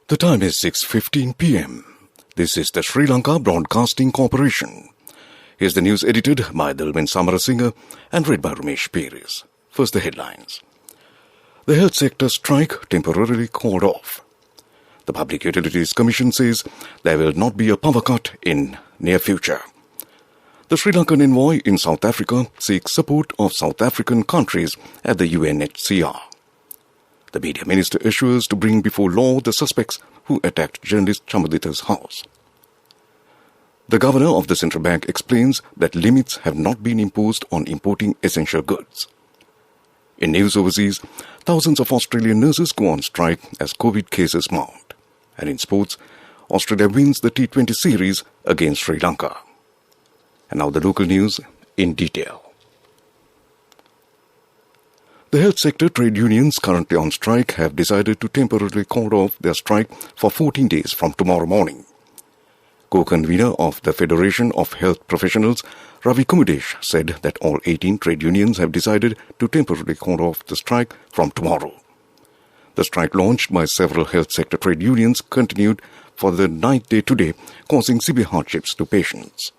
The time is 6:15 p.m. This is the Sri Lanka Broadcasting Corporation. Here's the news edited by Dilwin Samarasinghe and read by Ramesh Peris. First, the headlines. The health sector strike temporarily called off. The Public Utilities Commission says there will not be a power cut in near future. The Sri Lankan envoy in South Africa seeks support of South African countries at the UNHCR. The media minister assures to bring before law the suspects who attacked journalist Chamaditha's house. The governor of the central bank explains that limits have not been imposed on importing essential goods. In news overseas, thousands of Australian nurses go on strike as COVID cases mount. And in sports, Australia wins the T20 series against Sri Lanka. And now the local news in detail. The health sector trade unions currently on strike have decided to temporarily call off their strike for 14 days from tomorrow morning. Co-convener of the Federation of Health Professionals, Ravi Kumudesh, said that all 18 trade unions have decided to temporarily call off the strike from tomorrow. The strike launched by several health sector trade unions continued for the ninth day today, causing severe hardships to patients.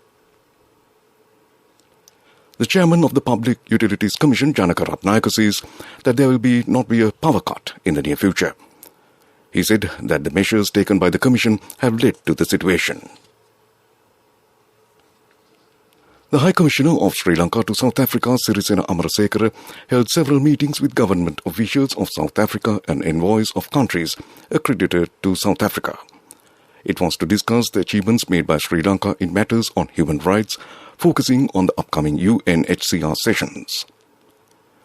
The chairman of the Public Utilities Commission, Janaka Ratnayaka, says that there will not be a power cut in the near future. He said that the measures taken by the Commission have led to the situation. The High Commissioner of Sri Lanka to South Africa, Sirisena Amarasekara, held several meetings with government officials of South Africa and envoys of countries accredited to South Africa. It was to discuss the achievements made by Sri Lanka in matters on human rights, focusing on the upcoming UNHCR sessions.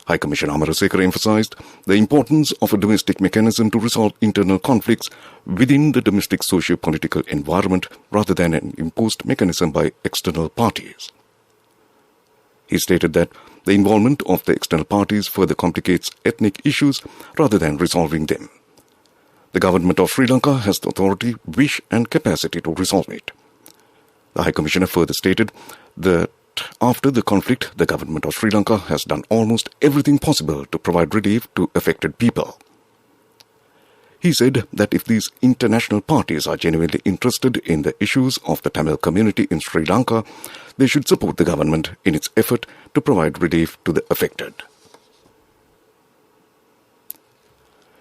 High Commissioner Amarasekara emphasized the importance of a domestic mechanism to resolve internal conflicts within the domestic socio-political environment rather than an imposed mechanism by external parties. He stated that the involvement of the external parties further complicates ethnic issues rather than resolving them. The government of Sri Lanka has the authority, wish and capacity to resolve it. The High Commissioner further stated that after the conflict, the government of Sri Lanka has done almost everything possible to provide relief to affected people. He said that if these international parties are genuinely interested in the issues of the Tamil community in Sri Lanka, they should support the government in its effort to provide relief to the affected.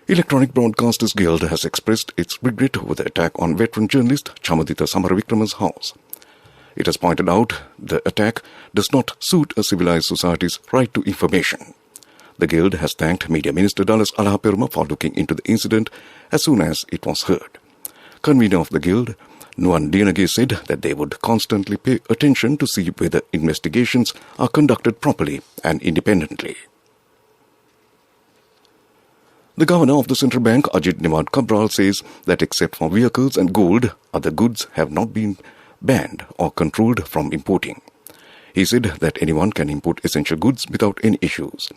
Electronic Broadcasters Guild has expressed its regret over the attack on veteran journalist Chamaditha Samaravikrama's house. It has pointed out the attack does not suit a civilized society's right to information. The Guild has thanked Media Minister Dallas Alahaperuma for looking into the incident as soon as it was heard. Convener of the Guild, Nuan Dienage, said that they would constantly pay attention to see whether investigations are conducted properly and independently. The governor of the central bank, Ajit Nimad Cabral, says that except for vehicles and gold, other goods have not been banned or controlled from importing. He said that anyone can import essential goods without any issues.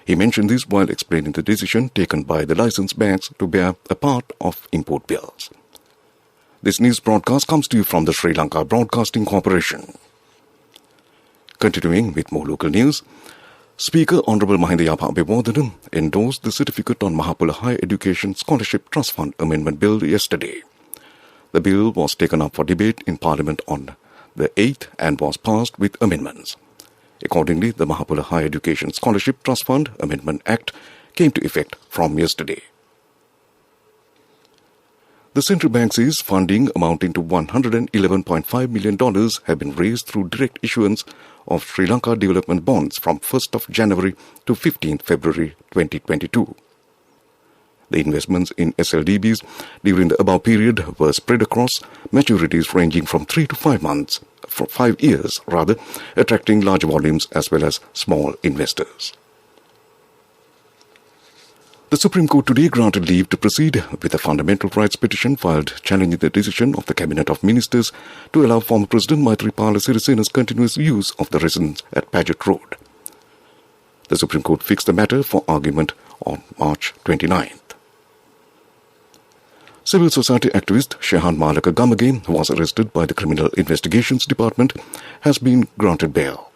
He mentioned this while explaining the decision taken by the licensed banks to bear a part of import bills. This news broadcast comes to you from the Sri Lanka Broadcasting Corporation. Continuing with more local news, Speaker Honourable Mahinda Yapa Abhiwardena endorsed the Certificate on Mahapula Higher Education Scholarship Trust Fund Amendment Bill yesterday. The bill was taken up for debate in Parliament on the 8th and was passed with amendments. Accordingly, the Mahapula Higher Education Scholarship Trust Fund Amendment Act came to effect from yesterday. The central bank says funding amounting to $111.5 million have been raised through direct issuance of Sri Lanka development bonds from 1st of January to 15th February 2022. The investments in SLBCs during the above period were spread across maturities ranging from 3 to 5 months, for 5 years rather, attracting large volumes as well as small investors. The Supreme Court today granted leave to proceed with a fundamental rights petition filed challenging the decision of the Cabinet of Ministers to allow former President Maithripala Sirisena's continuous use of the residence at Paget Road. The Supreme Court fixed the matter for argument on March 29th. Civil society activist Shehan Malaka Gamage, who was arrested by the Criminal Investigations Department, has been granted bail.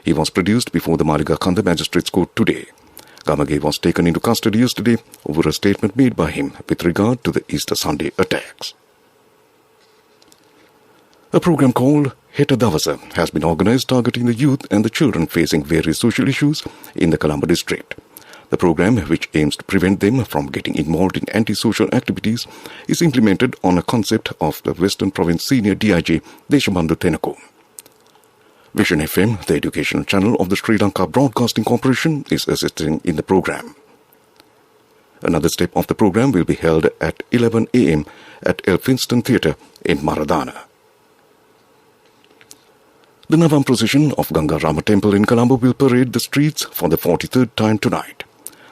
He was produced before the Maliga Kanda Magistrates Court today. Gamage was taken into custody yesterday over a statement made by him with regard to the Easter Sunday attacks. A program called Heta Davasa has been organized targeting the youth and the children facing various social issues in the Colombo district. The program, which aims to prevent them from getting involved in anti-social activities, is implemented on a concept of the Western Province Senior DIG Deshabandhu Thenako. Vision FM, the educational channel of the Sri Lanka Broadcasting Corporation, is assisting in the program. Another step of the program will be held at 11 a.m. at Elphinstone Theatre in Maradana. The Navam procession of Ganga Rama Temple in Colombo will parade the streets for the 43rd time tonight.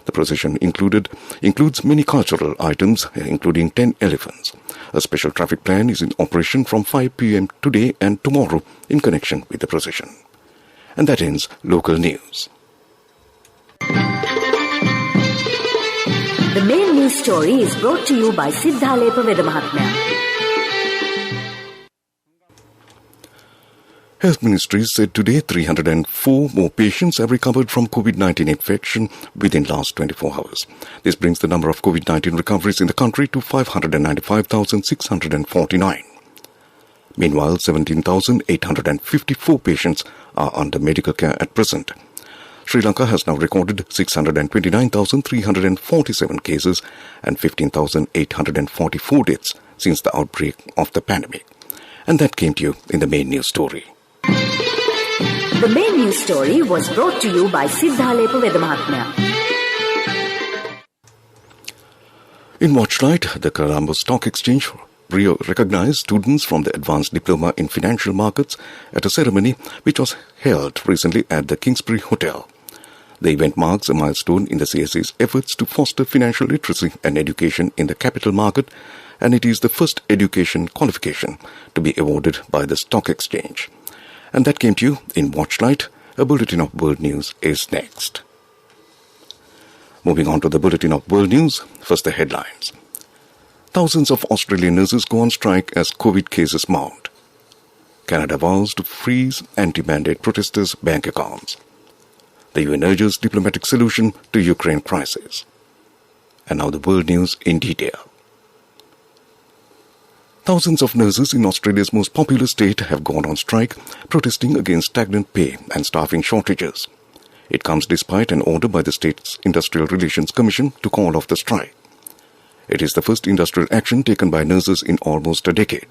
The procession includes many cultural items, including 10 elephants. A special traffic plan is in operation from 5 p.m. today and tomorrow in connection with the procession. And that ends local news. The main news story is brought to you by Siddhalepa Vedamahatmya. Health Ministry said today 304 more patients have recovered from COVID-19 infection within last 24 hours. This brings the number of COVID-19 recoveries in the country to 595,649. Meanwhile, 17,854 patients are under medical care at present. Sri Lanka has now recorded 629,347 cases and 15,844 deaths since the outbreak of the pandemic. And that came to you in the main news story. The main news story was brought to you by Siddhalepa Vedamahatmya. In Watchlight, the Colombo Stock Exchange recognized students from the Advanced Diploma in Financial Markets at a ceremony which was held recently at the Kingsbury Hotel. The event marks a milestone in the CSE's efforts to foster financial literacy and education in the capital market, and it is the first education qualification to be awarded by the Stock Exchange. And that came to you in Watchlight. A bulletin of world news is next. Moving on to the bulletin of world news, first the headlines. Thousands of Australian nurses go on strike as COVID cases mount. Canada vows to freeze anti-mandate protesters' bank accounts. The UN urges diplomatic solution to Ukraine crisis. And now the world news in detail. Thousands of nurses in Australia's most populous state have gone on strike, protesting against stagnant pay and staffing shortages. It comes despite an order by the state's Industrial Relations Commission to call off the strike. It is the first industrial action taken by nurses in almost a decade.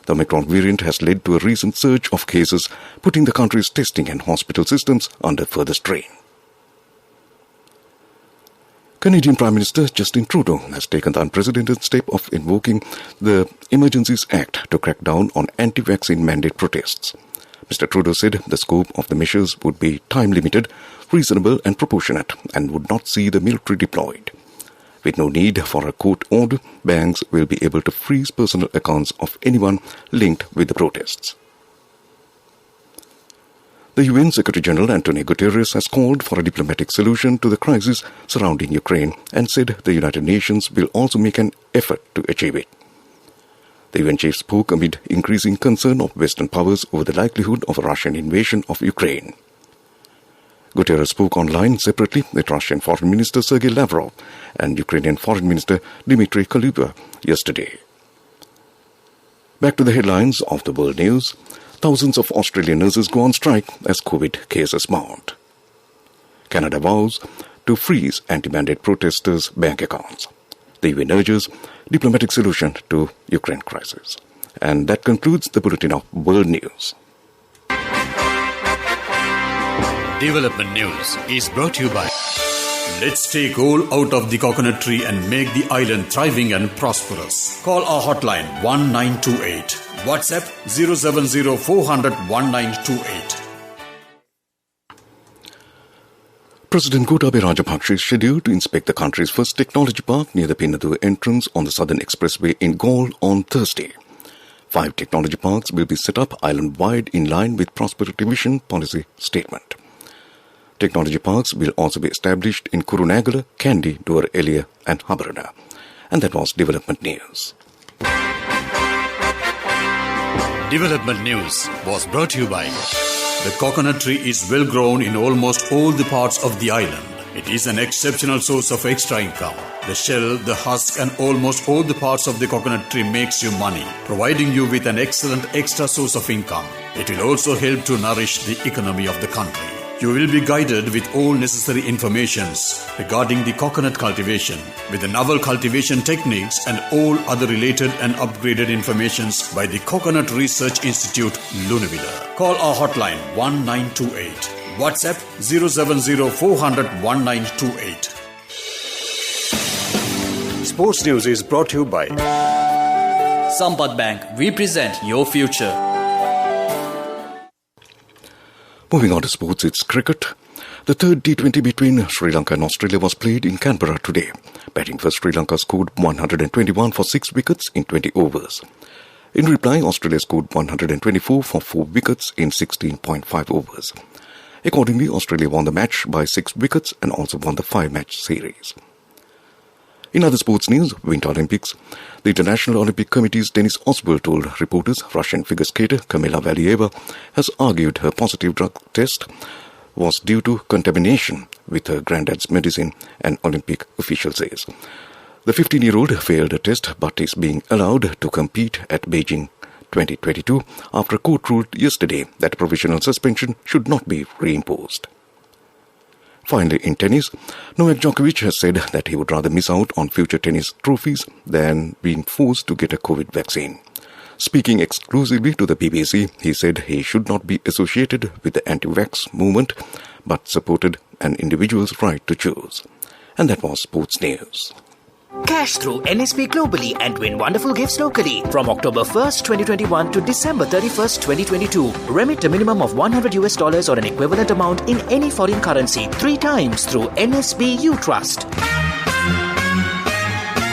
The Omicron variant has led to a recent surge of cases, putting the country's testing and hospital systems under further strain. Canadian Prime Minister Justin Trudeau has taken the unprecedented step of invoking the Emergencies Act to crack down on anti-vaccine mandate protests. Mr. Trudeau said the scope of the measures would be time-limited, reasonable and proportionate, and would not see the military deployed. With no need for a court order, banks will be able to freeze personal accounts of anyone linked with the protests. The UN Secretary-General Antonio Guterres has called for a diplomatic solution to the crisis surrounding Ukraine and said the United Nations will also make an effort to achieve it. The UN chief spoke amid increasing concern of Western powers over the likelihood of a Russian invasion of Ukraine. Guterres spoke online separately with Russian Foreign Minister Sergei Lavrov and Ukrainian Foreign Minister Dmitry Kuleba yesterday. Back to the headlines of the world news. Thousands of Australian nurses go on strike as COVID cases mount. Canada vows to freeze anti-mandate protesters' bank accounts. The UN urges diplomatic solution to Ukraine crisis. And that concludes the bulletin of world news. Development News is brought to you by Let's take coal out of the coconut tree and make the island thriving and prosperous. Call our hotline 1928. WhatsApp 070 400 1928. President Gotabaya Rajapaksa is scheduled to inspect the country's first technology park near the Pinatuwa entrance on the Southern Expressway in Galle on Thursday. 5 technology parks will be set up island-wide in line with Prosperity Vision policy statement. Technology parks will also be established in Kurunegala, Kandy, Nuwara Eliya and Habarana. And that was Development News. Development News was brought to you by the coconut tree is well grown in almost all the parts of the island. It is an exceptional source of extra income. The shell, the husk and almost all the parts of the coconut tree makes you money, providing you with an excellent extra source of income. It will also help to nourish the economy of the country. You will be guided with all necessary informations regarding the coconut cultivation, with the novel cultivation techniques and all other related and upgraded informations by the Coconut Research Institute, Lunavilla. Call our hotline 1928. WhatsApp 070 400 1928. Sports News is brought to you by Sampath Bank. We present your future. Moving on to sports, it's cricket. The third T20 between Sri Lanka and Australia was played in Canberra today. Batting first, Sri Lanka scored 121 for 6 wickets in 20 overs. In reply, Australia scored 124 for 4 wickets in 16.5 overs. Accordingly, Australia won the match by 6 wickets and also won the 5-match series. In other sports news, Winter Olympics. The International Olympic Committee's Denis Oswald told reporters Russian figure skater Kamila Valieva has argued her positive drug test was due to contamination with her granddad's medicine, an Olympic official says. The 15-year-old failed a test but is being allowed to compete at Beijing 2022 after a court ruled yesterday that a provisional suspension should not be reimposed. Finally, in tennis, Novak Djokovic has said that he would rather miss out on future tennis trophies than being forced to get a COVID vaccine. Speaking exclusively to the BBC, he said he should not be associated with the anti-vax movement, but supported an individual's right to choose. And that was Sports News. Cash through NSP globally and win wonderful gifts locally. From October 1st, 2021 to December 31st, 2022. Remit a minimum of $100 or an equivalent amount in any foreign currency 3 times through NSB U Trust.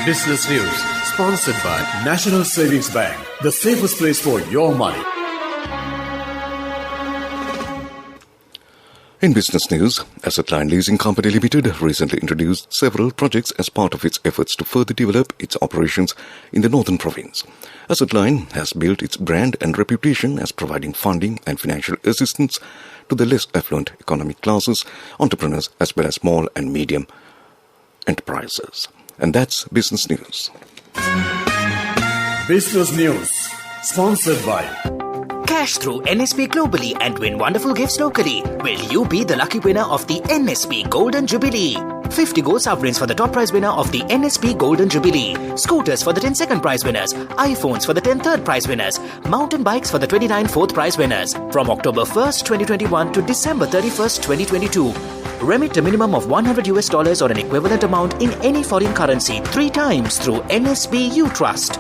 Business News, sponsored by National Savings Bank, the safest place for your money. In business news, Asset Line Leasing Company Limited recently introduced several projects as part of its efforts to further develop its operations in the Northern Province. Asset Line has built its brand and reputation as providing funding and financial assistance to the less affluent economic classes, entrepreneurs as well as small and medium enterprises. And that's business news. Business News, sponsored by Cash through NSP globally and win wonderful gifts locally. Will you be the lucky winner of the NSP Golden Jubilee? 50 gold sovereigns for the top prize winner of the NSP Golden Jubilee. Scooters for the 10 second prize winners. iPhones for the 10 third prize winners. Mountain bikes for the 29 fourth prize winners. From October 1st, 2021 to December 31st, 2022. Remit a minimum of $100 or an equivalent amount in any foreign currency 3 times through NSB U Trust.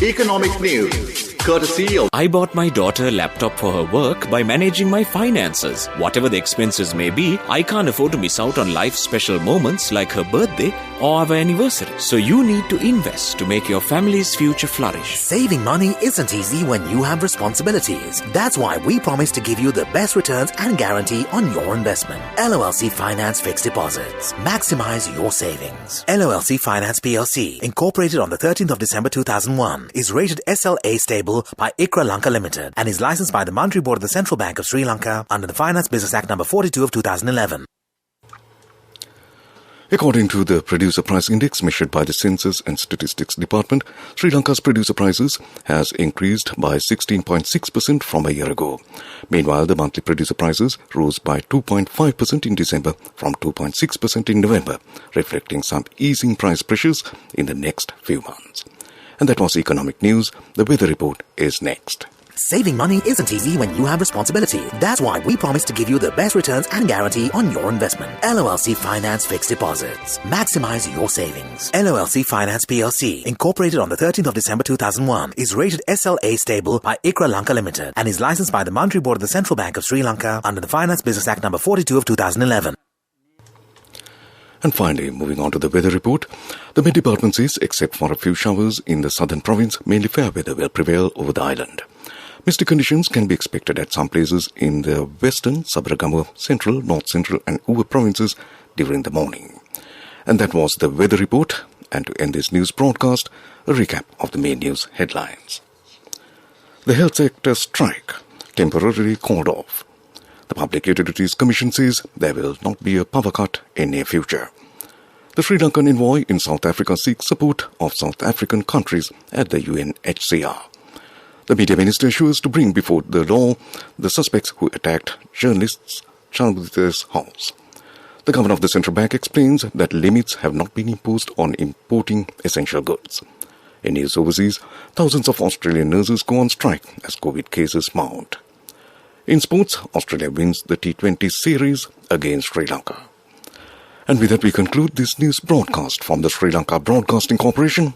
Economic news, courtesy of... I bought my daughter a laptop for her work by managing my finances. Whatever the expenses may be, I can't afford to miss out on life's special moments like her birthday or our anniversary. So you need to invest to make your family's future flourish. Saving money isn't easy when you have responsibilities. That's why we promise to give you the best returns and guarantee on your investment. LOLC Finance Fixed Deposits. Maximize your savings. LOLC Finance PLC, incorporated on the 13th of December 2001, is rated SLA stable by ICRA Lanka Limited and is licensed by the Monetary Board of the Central Bank of Sri Lanka under the Finance Business Act No. 42 of 2011. According to the Producer Price Index measured by the Census and Statistics Department, Sri Lanka's producer prices has increased by 16.6% from a year ago. Meanwhile, the monthly producer prices rose by 2.5% in December from 2.6% in November, reflecting some easing price pressures in the next few months. And that was economic news. The weather report is next. Saving money isn't easy when you have responsibility. That's why we promise to give you the best returns and guarantee on your investment. LOLC Finance Fixed Deposits. Maximize your savings. LOLC Finance PLC, incorporated on the 13th of December 2001, is rated SLA stable by ICRA Lanka Limited and is licensed by the Monetary Board of the Central Bank of Sri Lanka under the Finance Business Act No. 42 of 2011. And finally, moving on to the weather report, the Met Department says, except for a few showers in the southern province, mainly fair weather will prevail over the island. Misty conditions can be expected at some places in the western, Sabaragamuwa, central, north central and Uva provinces during the morning. And that was the weather report. And to end this news broadcast, a recap of the main news headlines. The health sector strike temporarily called off. The Public Utilities Commission says there will not be a power cut in near future. The Sri Lankan envoy in South Africa seeks support of South African countries at the UNHCR. The media minister assures to bring before the law the suspects who attacked journalists Chandita's house. The governor of the central bank explains that limits have not been imposed on importing essential goods. In news overseas, thousands of Australian nurses go on strike as COVID cases mount. In sports, Australia wins the T20 series against Sri Lanka. And with that, we conclude this news broadcast from the Sri Lanka Broadcasting Corporation.